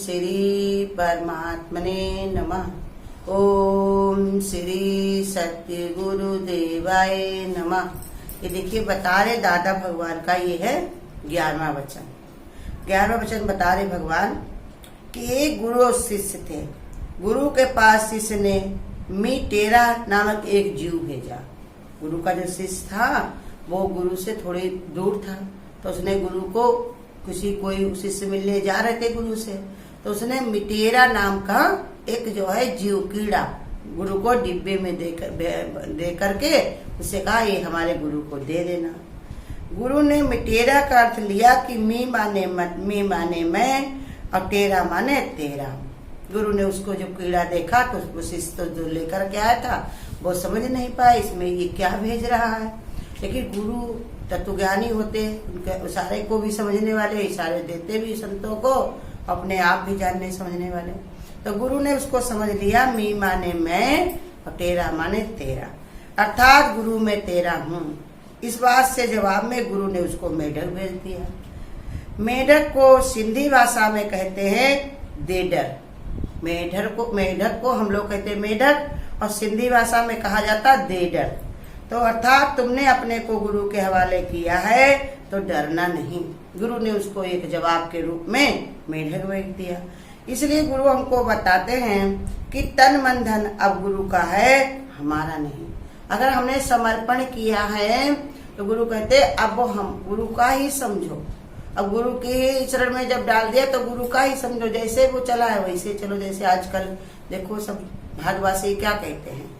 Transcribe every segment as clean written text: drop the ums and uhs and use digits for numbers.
श्री परमात्मने नमः। ओम श्री सत्य गुरुदेवाय नमः। ये देखिए बता रहे दादा भगवान का ये है 11वां वचन। 11वां वचन बता रहे भगवान कि एक गुरु और शिष्य थे। गुरु के पास शिष्य ने मीटेरा नामक एक जीव भेजा। गुरु का जो शिष्य था वो गुरु से थोड़ी दूर था, तो उसने गुरु को कोई शिष्य मिलने जा रहे थे गुरु से, तो उसने मिटेरा नाम का एक जो है जीव कीड़ा गुरु को डिब्बे में दे करके उससे कहा ये हमारे गुरु को दे देना। गुरु ने मिटेरा का अर्थ लिया कि मी माने मैं और टेरा माने तेरा। गुरु ने उसको जो कीड़ा देखा तो उसको शिष्य तो जो लेकर के आया था वो समझ नहीं पाया इसमें ये क्या भेज रहा है, लेकिन गुरु तत्वज्ञानी होते, उनके इशारे को भी समझने वाले, इशारे देते भी संतों को, अपने आप भी जानने समझने वाले। तो गुरु ने उसको समझ लिया मी माने मैं और तेरा माने तेरा, अर्थात गुरु में तेरा हूँ। इस बात से जवाब में गुरु ने उसको मेढक भेज दिया। मेढक को सिंधी भाषा में कहते हैं देडर। मेढक को हम लोग कहते हैं मेढक और सिंधी भाषा में कहा जाता देडर। तो अर्थात तुमने अपने को गुरु के हवाले किया है तो डरना नहीं। गुरु ने उसको एक जवाब के रूप में मेढक भेज दिया। इसलिए गुरु हमको बताते हैं कि तन मन धन अब गुरु का है, हमारा नहीं। अगर हमने समर्पण किया है तो गुरु कहते अब वो हम गुरु का ही समझो। अब गुरु के शरण में जब डाल दिया तो गुरु का ही समझो, जैसे वो चला है वैसे चलो। जैसे आजकल देखो सब भारतवासी क्या कहते हैं,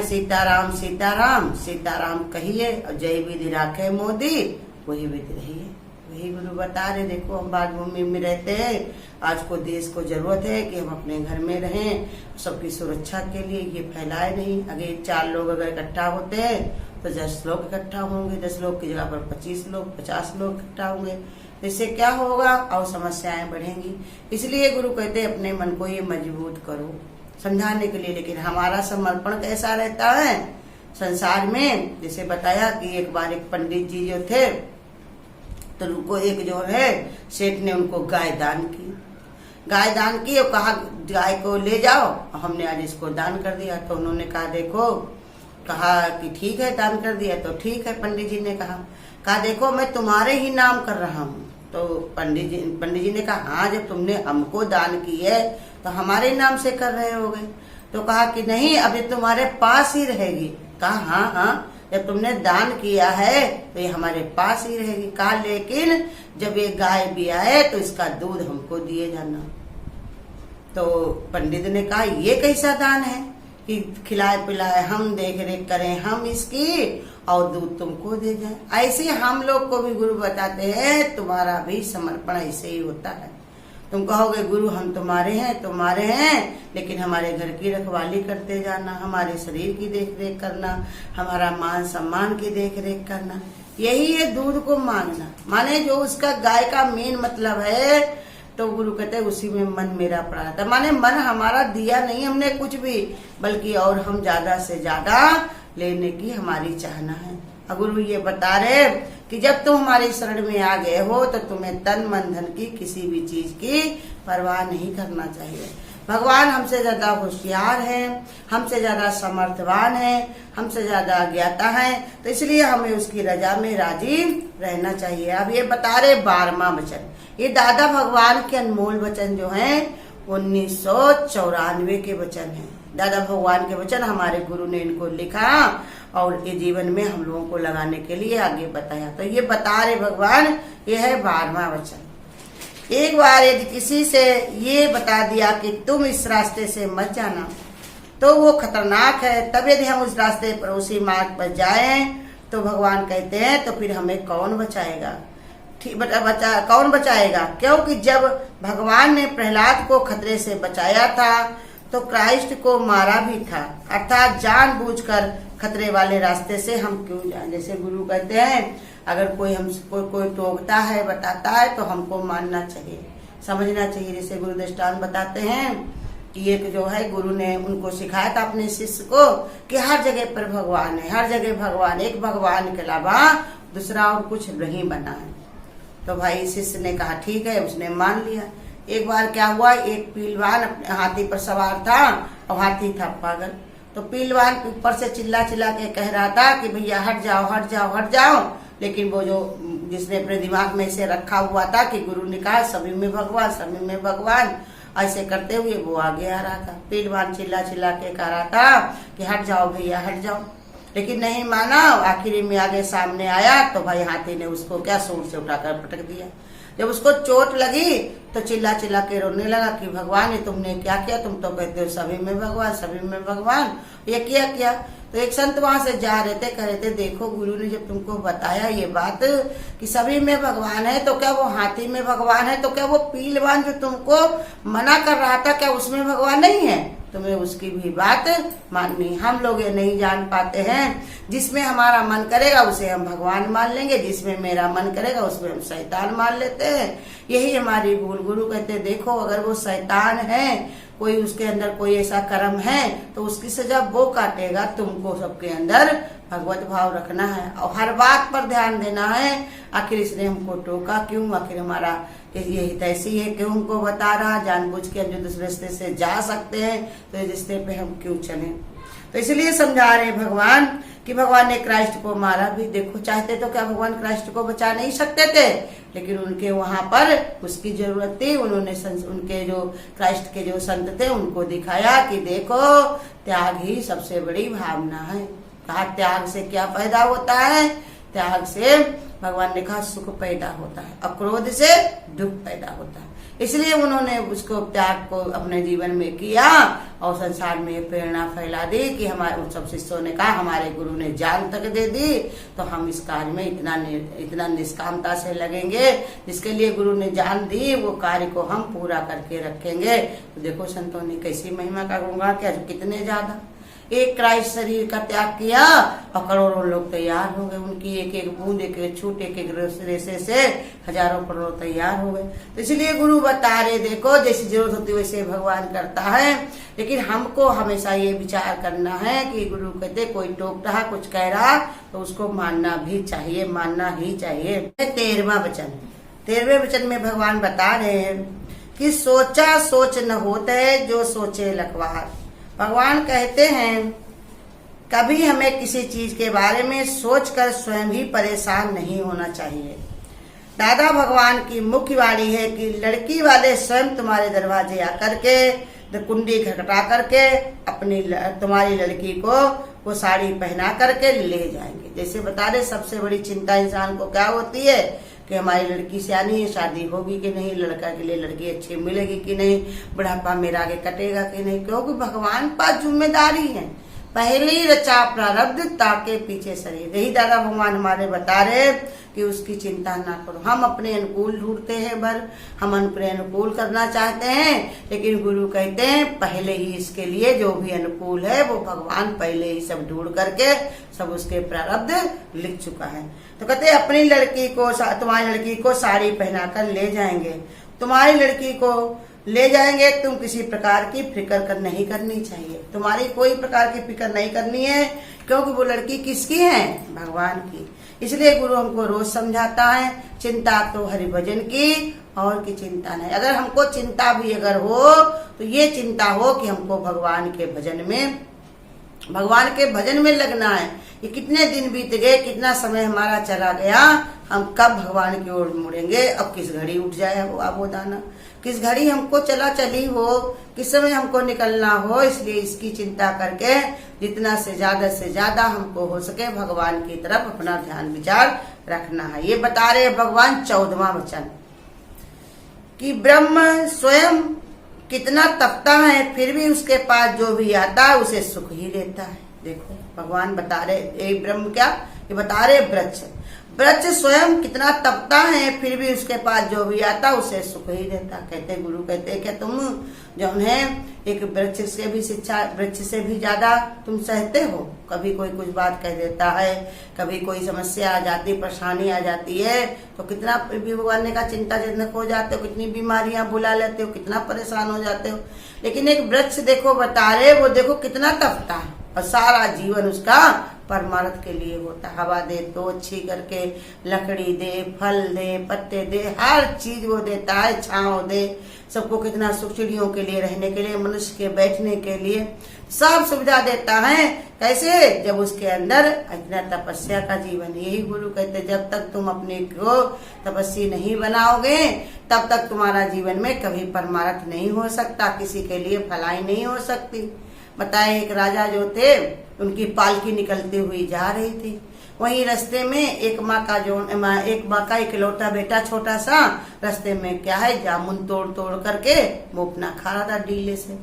सीताराम सीताराम सीताराम कहिए और जय विधि राखे मोदी, वही विधि रहिए। वही गुरु बता रहे। देखो हम बात भूमि में रहते हैं, आज को देश को जरूरत है कि हम अपने घर में रहें, सबकी सुरक्षा के लिए ये फैलाए नहीं। अगर 4 लोग अगर इकट्ठा होते हैं तो 10 लोग इकट्ठा होंगे, 10 लोग की जगह पर 25 लोग 50 लोग इकट्ठा होंगे। इससे क्या होगा और समस्याएं बढ़ेंगी। इसलिए गुरु कहते अपने मन को ये मजबूत करो समझाने के लिए। लेकिन हमारा समर्पण कैसा रहता है संसार में, जैसे बताया कि एक बार एक पंडित जी जो थे तो उनको एक जो है सेठ ने उनको गाय दान की और कहा गाय को ले जाओ, हमने आज इसको दान कर दिया। तो उन्होंने कहा कि ठीक है दान कर दिया तो ठीक है। पंडित जी ने कहा देखो मैं तुम्हारे ही नाम कर रहा हूँ। तो पंडित जी ने कहा हाँ जब तुमने हमको दान की है तो हमारे नाम से कर रहे होगे। तो कहा कि नहीं अभी तुम्हारे पास ही रहेगी। कहा हाँ जब तुमने दान किया है तो ये हमारे पास ही रहेगी। कहा लेकिन जब ये गाय भी आए तो इसका दूध हमको दिए जाना। तो पंडित ने कहा ये कैसा दान है कि खिलाए पिलाए हम देख रेख करें हम इसकी और दूध तुमको दे जाए। ऐसे हम लोग को भी गुरु बताते हैं तुम्हारा भी समर्पण ऐसे ही होता है। तुम कहोगे गुरु हम तुम्हारे हैं लेकिन हमारे घर की रखवाली करते जाना, हमारे शरीर की देख रेख करना, हमारा मान सम्मान की देख रेख करना, यही है दूध को मांगना। माने जो उसका गाय का मेन मतलब है। तो गुरु कहते हैं उसी में मन मेरा पड़ा रहता। माने मन हमारा दिया नहीं हमने कुछ भी, बल्कि और हम ज्यादा से ज्यादा लेने की हमारी चाहना है। और गुरु ये बता रहे कि जब तुम हमारी शरण में आ गए हो तो तुम्हें तन मन धन की किसी भी चीज की परवाह नहीं करना चाहिए। भगवान हमसे ज्यादा होशियार है, हमसे ज्यादा समर्थवान है, हमसे ज्यादा ज्ञाता है, तो इसलिए हमें उसकी रजा में राजी रहना चाहिए। अब ये बता रहे 12वां वचन, ये दादा भगवान के अनमोल वचन जो हैं 1994 के वचन हैं। दादा भगवान के वचन हमारे गुरु ने इनको लिखा और ये जीवन में हम लोगों को लगाने के लिए आगे बताया। तो ये बता रहे भगवान ये है 12वां वचन। एक बार यदि किसी से ये बता दिया कि तुम इस रास्ते से मत जाना तो वो खतरनाक है, तब यदि हम उस रास्ते पर उसी मार्ग पर जाएं तो भगवान कहते हैं तो फिर हमें कौन बचाएगा। कौन बचाएगा? क्योंकि जब भगवान ने प्रहलाद को खतरे से बचाया था तो क्राइस्ट को मारा भी था, अर्थात जानबूझकर खतरे वाले रास्ते से हम क्यों जाएं। जैसे गुरु कहते हैं अगर कोई हमको कोई टोकता है बताता है तो हमको मानना चाहिए, समझना चाहिए। जैसे गुरु दृष्टांत बताते हैं कि एक जो है गुरु ने उनको सिखाया था अपने शिष्य को कि हर जगह पर भगवान है, हर जगह भगवान, एक भगवान के अलावा दूसरा और कुछ नहीं बना है। तो भाई शिष्य ने कहा ठीक है, उसने मान लिया। एक बार क्या हुआ, एक पीलवान अपने हाथी पर सवार था और हाथी था पागल। तो पीलवान ऊपर से चिल्ला चिल्ला के कह रहा था कि भैया हट जाओ हट जाओ हट जाओ, लेकिन वो जो जिसने अपने दिमाग में इसे रखा हुआ था कि गुरु ने कहा सभी में भगवान सभी में भगवान, ऐसे करते हुए वो आगे आ रहा था। पीलवान चिल्ला चिल्ला के कह रहा था कि हट जाओ भैया हट जाओ, लेकिन नहीं माना। आखिरी में आगे सामने आया तो भाई हाथी ने उसको क्या सूंड से उठाकर पटक दिया। जब उसको चोट लगी तो चिल्ला चिल्ला के रोने लगा कि भगवान ये तुमने क्या किया, तुम तो कहते हो सभी में भगवान सभी में भगवान, ये क्या। तो एक संत वहां से जा रहे थे, कह रहे थे देखो गुरु ने जब तुमको बताया ये बात कि सभी में भगवान है, तो क्या वो हाथी में भगवान है, तो क्या वो पीलवान जो तुमको मना कर रहा था क्या उसमें भगवान नहीं है? तुम्हें उसकी भी बात माननी। हम लोग ये नहीं जान पाते हैं, जिसमें हमारा मन करेगा उसे हम भगवान मान लेंगे, जिसमें मेरा मन करेगा उसमें हम शैतान मान लेते हैं। यही हमारी भूल। गुरु कहते देखो अगर वो शैतान है, कोई उसके अंदर कोई ऐसा कर्म है तो उसकी सजा वो काटेगा। तुमको सबके अंदर भगवत भाव रखना है और हर बात पर ध्यान देना है। आखिर इसने हमको टोका क्यों, आखिर हमारा यही तैसी है क्यों हमको बता रहा, जानबूझ के हम जो दूसरे रिश्ते से जा सकते हैं तो इस रिश्ते पे हम क्यों चलें। तो इसलिए समझा रहे भगवान कि भगवान ने क्राइस्ट को मारा भी। देखो चाहते तो क्या भगवान क्राइस्ट को बचा नहीं सकते थे, लेकिन उनके वहां पर उसकी जरूरत थी। उन्होंने उनके जो क्राइस्ट के जो संत थे उनको दिखाया कि देखो त्याग ही सबसे बड़ी भावना है। कहा त्याग से क्या पैदा होता है, त्याग से भगवान ने कहा सुख पैदा होता है और क्रोध से दुख पैदा होता है। इसलिए उन्होंने उसको त्याग को अपने जीवन में किया और संसार में प्रेरणा फैला दी कि हमारे उन सब शिष्यों ने कहा हमारे गुरु ने जान तक दे दी तो हम इस कार्य में इतना निष्कामता से लगेंगे, जिसके लिए गुरु ने जान दी वो कार्य को हम पूरा करके रखेंगे। तो देखो संतों ने कैसी महिमा का गुणगान किया, कितने ज्यादा। एक क्राइस्ट शरीर का त्याग किया और करोड़ों लोग तैयार हो गए। उनकी एक एक बूंद एक एक छूट एक एक रेसे से हजारों करोड़ तैयार हो गए। तो इसलिए गुरु बता रहे देखो जैसी जरूरत होती वैसे भगवान करता है, लेकिन हमको हमेशा ये विचार करना है कि गुरु कहते कोई टोक रहा कुछ कह रहा तो उसको मानना भी चाहिए, मानना ही चाहिए। 13वां वचन, 13वें वचन में भगवान बता रहे हैं कि सोचा सोच न होते जो सोचे लखवार। भगवान कहते हैं कभी हमें किसी चीज के बारे में सोचकर स्वयं ही परेशान नहीं होना चाहिए। दादा भगवान की मुख्य वाणी है कि लड़की वाले स्वयं तुम्हारे दरवाजे आकर के कुंडी खटखटा करके अपनी तुम्हारी लड़की को वो साड़ी पहना करके ले जाएंगे। जैसे बता रहे सबसे बड़ी चिंता इंसान को क्या होती है कि हमारी लड़की सियानी है, शादी होगी कि नहीं, लड़का के लिए लड़की अच्छी मिलेगी कि नहीं, बुढ़ापा मेरा आगे कटेगा कि नहीं, क्योंकि भगवान पास जिम्मेदारी है। पहले ही रचा प्रारब्ध ताके पीछे शरीर। यही दादा भगवान हमारे बता रहे कि उसकी चिंता ना करो। हम अपने अनुकूल ढूंढते हैं बर, हम अपने अनुकूल करना चाहते हैं, लेकिन गुरु कहते हैं पहले ही इसके लिए जो भी अनुकूल है वो भगवान पहले ही सब ढूंढ करके सब उसके प्रारब्ध लिख चुका है। तो कहते अपनी लड़की को, तुम्हारी लड़की को साड़ी पहनाकर ले जाएंगे, तुम्हारी लड़की को ले जाएंगे। तुम किसी प्रकार की फिक्र नहीं करनी चाहिए, तुम्हारी कोई प्रकार की फिक्र नहीं करनी है, क्योंकि वो लड़की किसकी है, भगवान की। इसलिए गुरु हमको रोज समझाता है चिंता तो हरि भजन की और की चिंता नहीं। अगर हमको चिंता भी अगर हो तो ये चिंता हो कि हमको भगवान के भजन में लगना है। ये कितने दिन बीत गए, कितना समय हमारा चला गया, हम कब भगवान की ओर मुड़ेंगे। अब किस घड़ी उठ जाए वो आबो दाना, किस घड़ी हमको चला चली हो, किस समय हमको निकलना हो। इसलिए इसकी चिंता करके जितना से ज्यादा हमको हो सके भगवान की तरफ अपना ध्यान विचार रखना है। ये बता रहे भगवान 14वां वचन कि ब्रह्म स्वयं कितना तपता है फिर भी उसके पास जो भी आता है उसे सुख ही देता है। देखो भगवान बता रहे एक ब्रह्म क्या, ये बता रहे वृक्ष स्वयं कितना तपता है फिर भी उसके पास जो भी आता उसे सुख ही देता। कहते गुरु कहते क्या तुम जो है एक वृक्ष से भी ज्यादा तुम सहते हो। कभी कोई कुछ बात कह देता है, कभी कोई समस्या आ जाती, परेशानी आ जाती है तो कितना भी भगवान ने कहा चिंताजनक हो जाते हो, कितनी बीमारियां बुला लेते हो, कितना परेशान हो जाते हो। लेकिन एक वृक्ष देखो बता रहे वो देखो कितना तपता है और सारा जीवन उसका परमार्थ के लिए होता। हवा दे तो अच्छी करके, लकड़ी दे, फल दे, पत्ते दे, हर चीज वो देता है, छांव दे, सबको कितना सुख, चिड़ियों के लिए रहने के लिए, मनुष्य के बैठने के लिए सब सुविधा देता है। कैसे? जब उसके अंदर इतना तपस्या का जीवन। यही गुरु कहते, जब तक तुम अपने को तपस्वी नहीं बनाओगे तब तक तुम्हारा जीवन में कभी परमार्थ नहीं हो सकता, किसी के लिए भलाई नहीं हो सकती। बताए, एक राजा जो थे, उनकी पालकी निकलती हुई जा रही थी। वहीं रास्ते में एक माँ का इकलौता बेटा छोटा सा, रास्ते में क्या है, जामुन तोड़ तोड़ करके वो अपना खा रहा था डीले से।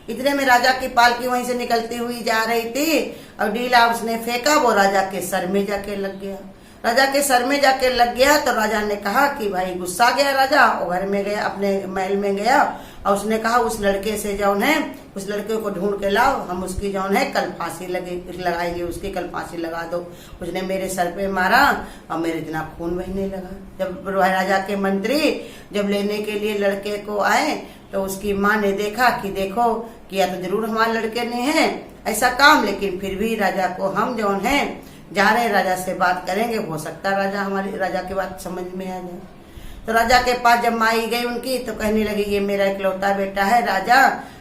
इतने में राजा की पालकी वहीं से निकलती हुई जा रही थी और डीला उसने फेंका, वो राजा के सर में जाके लग गया। राजा के सर में जाके लग गया तो राजा ने कहा कि भाई, गुस्सा गया राजा, वो घर में गया, अपने महल में गया और उसने कहा उस लड़के से जौन है, उस लड़के को ढूंढ के लाओ, हम उसकी जौन है कल फांसी लगाएंगे, उसकी कल फांसी लगा दो। उसने मेरे सर पे मारा और मेरे इतना खून बहने लगा। जब राजा के मंत्री जब लेने के लिए लड़के को आए तो उसकी माँ ने देखा कि देखो, किया तो जरूर हमारे लड़के ने है ऐसा काम, लेकिन फिर भी राजा को हम जौन है जा रहे, राजा से बात करेंगे, हो सकता है राजा की बात समझ में आ जाए। तो राजा के पास जब माई गई उनकी तो कहने लगी, ये मेरा इकलौता बेटा है राजा,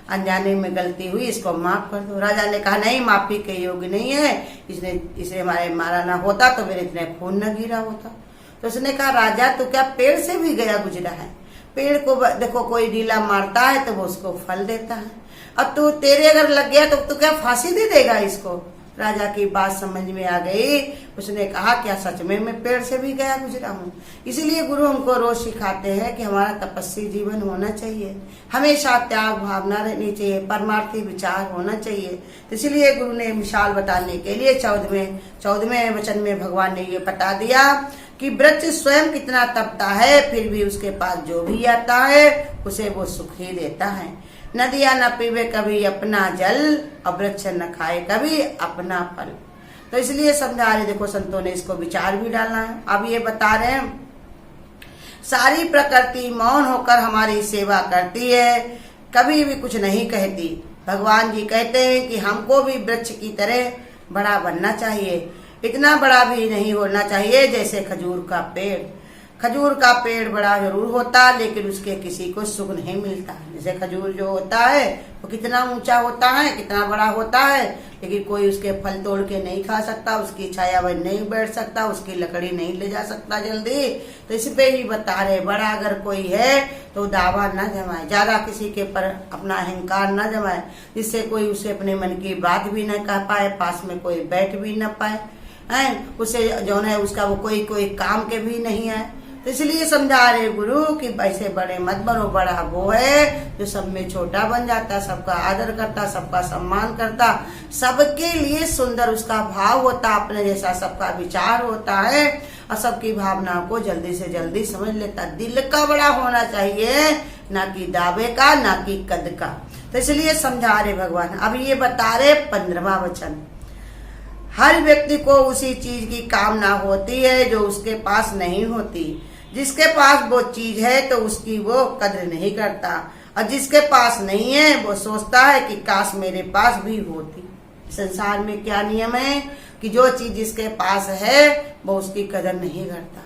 अनजाने में गलती हुई, इसको माफ कर दो। राजा ने कहा, नहीं, माफी के योग्य नहीं है, इसे हमारे मारा ना होता तो मेरे इतने खून न गिरा होता। तो उसने कहा, राजा तो क्या पेड़ से भी गया गुजरा है? पेड़ को देखो कोई ढीला मारता है तो वो उसको फल देता है, अब तो तेरे अगर लग गया तो क्या फांसी दे देगा इसको? राजा की बात समझ में आ गई। उसने कहा, क्या सच में मैं पेड़ से भी गया गुजरा हूँ? इसीलिए गुरु हमको रोज सिखाते हैं कि हमारा तपस्वी जीवन होना चाहिए, हमेशा त्याग भावना रहनी चाहिए, परमार्थी विचार होना चाहिए। तो इसलिए गुरु ने मिसाल बताने के लिए 14वें वचन में भगवान ने ये बता दिया कि वृक्ष स्वयं कितना तपता है, फिर भी उसके पास जो भी आता है उसे वो सुख ही देता है। नदियां न पीवे कभी अपना जल और वृक्ष न खाए कभी अपना फल। तो इसलिए समझा रहे, देखो संतों ने इसको विचार भी डालना है। अब ये बता रहे हैं, सारी प्रकृति मौन होकर हमारी सेवा करती है, कभी भी कुछ नहीं कहती। भगवान जी कहते हैं कि हमको भी वृक्ष की तरह बड़ा बनना चाहिए, इतना बड़ा भी नहीं होना चाहिए जैसे खजूर का पेड़। खजूर का पेड़ बड़ा जरूर होता लेकिन उसके किसी को सुख नहीं मिलता। जैसे खजूर जो होता है वो कितना ऊंचा होता है, कितना बड़ा होता है, लेकिन कोई उसके फल तोड़ के नहीं खा सकता, उसकी छाया में नहीं बैठ सकता, उसकी लकड़ी नहीं ले जा सकता जल्दी। तो इस पे ही बता रहे, बड़ा अगर कोई है तो दावा न जमाए, ज्यादा किसी के पर अपना अहंकार न जमाए, जिससे कोई उसे अपने मन की बात भी न कह पाए, पास में कोई बैठ भी न पाए, उसे जो है उसका वो कोई काम के भी नहीं है। तो इसलिए समझा रहे गुरु कि ऐसे बड़े मत बनो, बड़ा वो है जो सब में छोटा बन जाता, सबका आदर करता, सबका सम्मान करता, सबके लिए सुंदर उसका भाव होता, अपने जैसा सबका विचार होता है और सबकी भावना को जल्दी से जल्दी समझ लेता। दिल का बड़ा होना चाहिए, ना कि दावे का, ना कि कद का। तो इसलिए समझा रहे भगवान। अब ये बता रहे 15वां वचन, हर व्यक्ति को उसी चीज की कामना होती है जो उसके पास नहीं होती। जिसके पास वो चीज है तो उसकी वो कद्र नहीं करता, और जिसके पास नहीं है वो सोचता है कि काश मेरे पास भी होती। संसार में क्या नियम है कि जो चीज जिसके पास है वो उसकी कदर नहीं करता,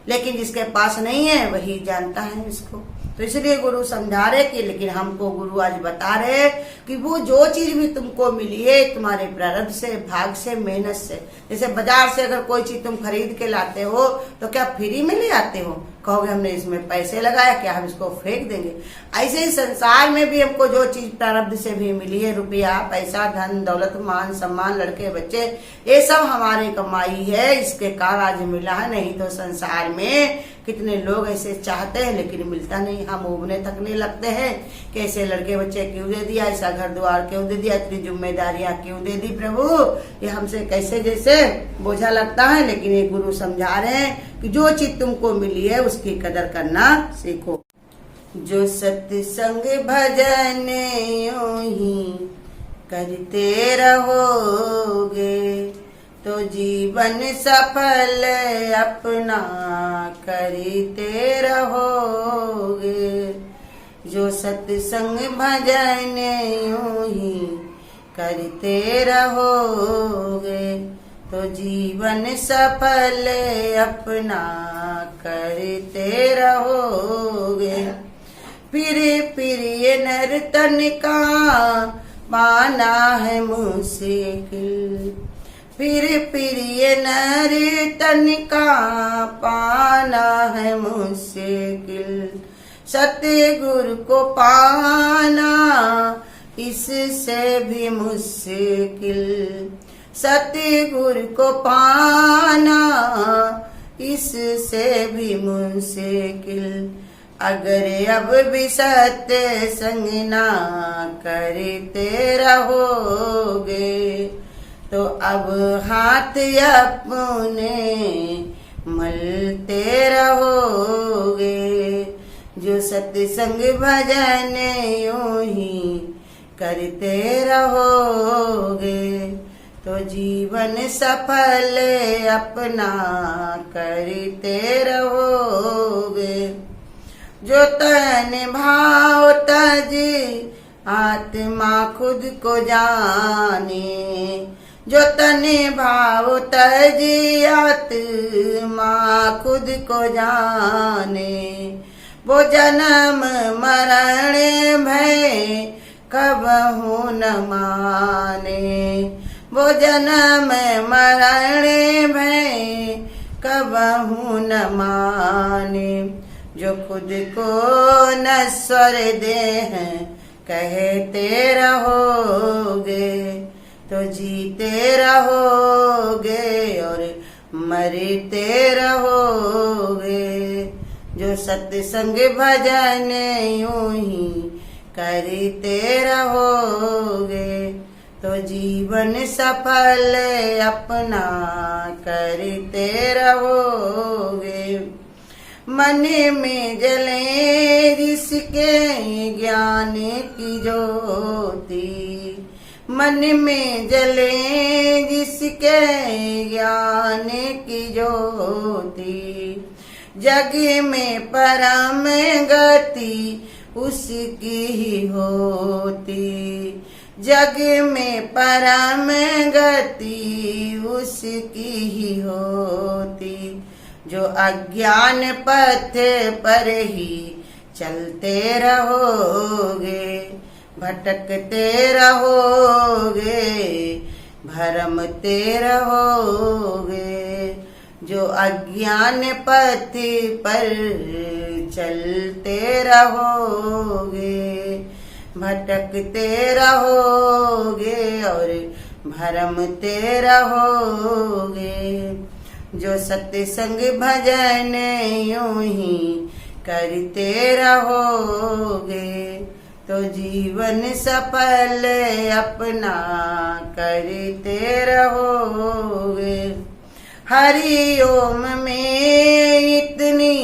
लेकिन जिसके पास नहीं है वही जानता है इसको। तो इसलिए गुरु समझा रहे कि लेकिन हमको गुरु आज बता रहे कि वो जो चीज भी तुमको मिली है तुम्हारे प्रारब्ध से, भाग से, मेहनत से। जैसे बाजार से अगर कोई चीज तुम खरीद के लाते हो तो क्या फ्री में ले आते हो? कहोगे हमने इसमें पैसे लगाया, क्या हम इसको फेंक देंगे? ऐसे ही संसार में भी हमको जो चीज प्रारब्ध से भी मिली है, रुपया, पैसा, धन दौलत, मान सम्मान, लड़के बच्चे, ये सब हमारी कमाई है, इसके कारण आज मिला है। नहीं तो संसार में कितने लोग ऐसे चाहते हैं लेकिन मिलता नहीं। हम उबने थकने लगते हैं कि ऐसे लड़के बच्चे क्यों दे दिया, ऐसा घर द्वार क्यों दे दिया, इतनी जिम्मेदारियां क्यों दे दी प्रभु, ये हमसे कैसे जैसे बोझा लगता है। लेकिन ये गुरु समझा रहे हैं कि जो चीज तुमको मिली है उसकी कदर करना सीखो। जो सत्संग भजन यूं ही करते रहोगे तो जीवन सफल अपना करते रहोगे। जो सत्संग भजन यूं ही करते रहोगे तो जीवन सफल अपना करते रहोगे। फिर ये नर्तन का पाना है मुश्किल, फिर ये नर्तन का पाना है मुश्किल। सतगुरु को पाना इससे भी मुश्किल, सतगुरु को पाना इससे भी मुश्किल। अगर अब भी सत्संग ना करते रहोगे तो अब हाथ अपने मलते रहोगे। जो सत्संग भजन यूं ही करते रहोगे तो जीवन सफल अपना करते रहोगे। जो तन भाव तज आत्मा खुद को जाने, जो तन भाव तज आत्मा खुद को जाने। वो जन्म मरण भय कबहू न माने, वो जन्म मरण भय कबहू न माने। जो खुद को नश्वर देह कहते रहोगे तो जीते रहोगे और मरते रहोगे। जो सत्संग भजन यूं ही करते रहोगे तो जीवन सफल अपना करते रहोगे। मन में जले जिसके ज्ञान की ज्योति, मन में जले जिसके ज्ञान की ज्योति। जग में परम गति उसकी ही होती, जग में परम गति उसकी ही होती। जो अज्ञान पथ पर ही चलते रहोगे, भटकते रहोगे, भरमते रहोगे। जो अज्ञान पथ पर चलते रहोगे, भटकते रहोगे और भरमते रहोगे। जो सत्संग भजन यूं ही करते रहोगे तो जीवन सफल अपना करते रहोगे। हरि ओम में इतनी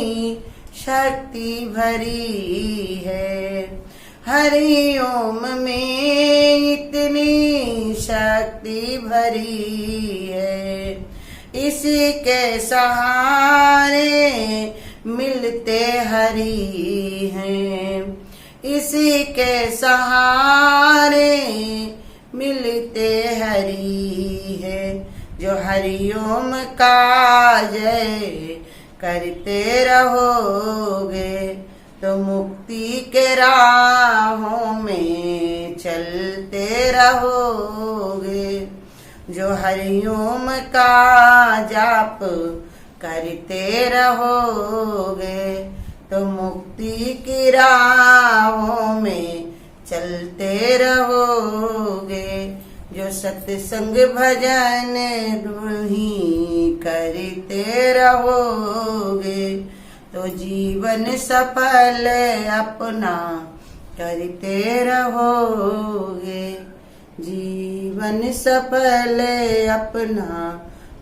शक्ति भरी है, हरि ओम में इतनी शक्ति भरी है। इसी के सहारे मिलते हरि हैं, इसी के सहारे मिलते हरि है। जो हरिओम का जय करते रहोगे तो मुक्ति के राहों में चलते रहोगे। जो हरिओम का जाप करते रहोगे तो मुक्ति की राहों में चलते रहोगे। जो सत्संग भजन ही करते रहोगे तो जीवन सफल अपना करते रहोगे, जीवन सफल अपना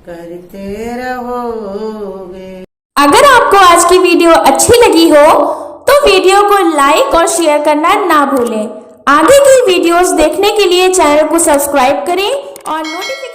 करते रहोगे। अगर आपको आज की वीडियो अच्छी लगी हो तो वीडियो को लाइक और शेयर करना ना भूलें। आगे की वीडियोस देखने के लिए चैनल को सब्सक्राइब करें और नोटिफिकेशन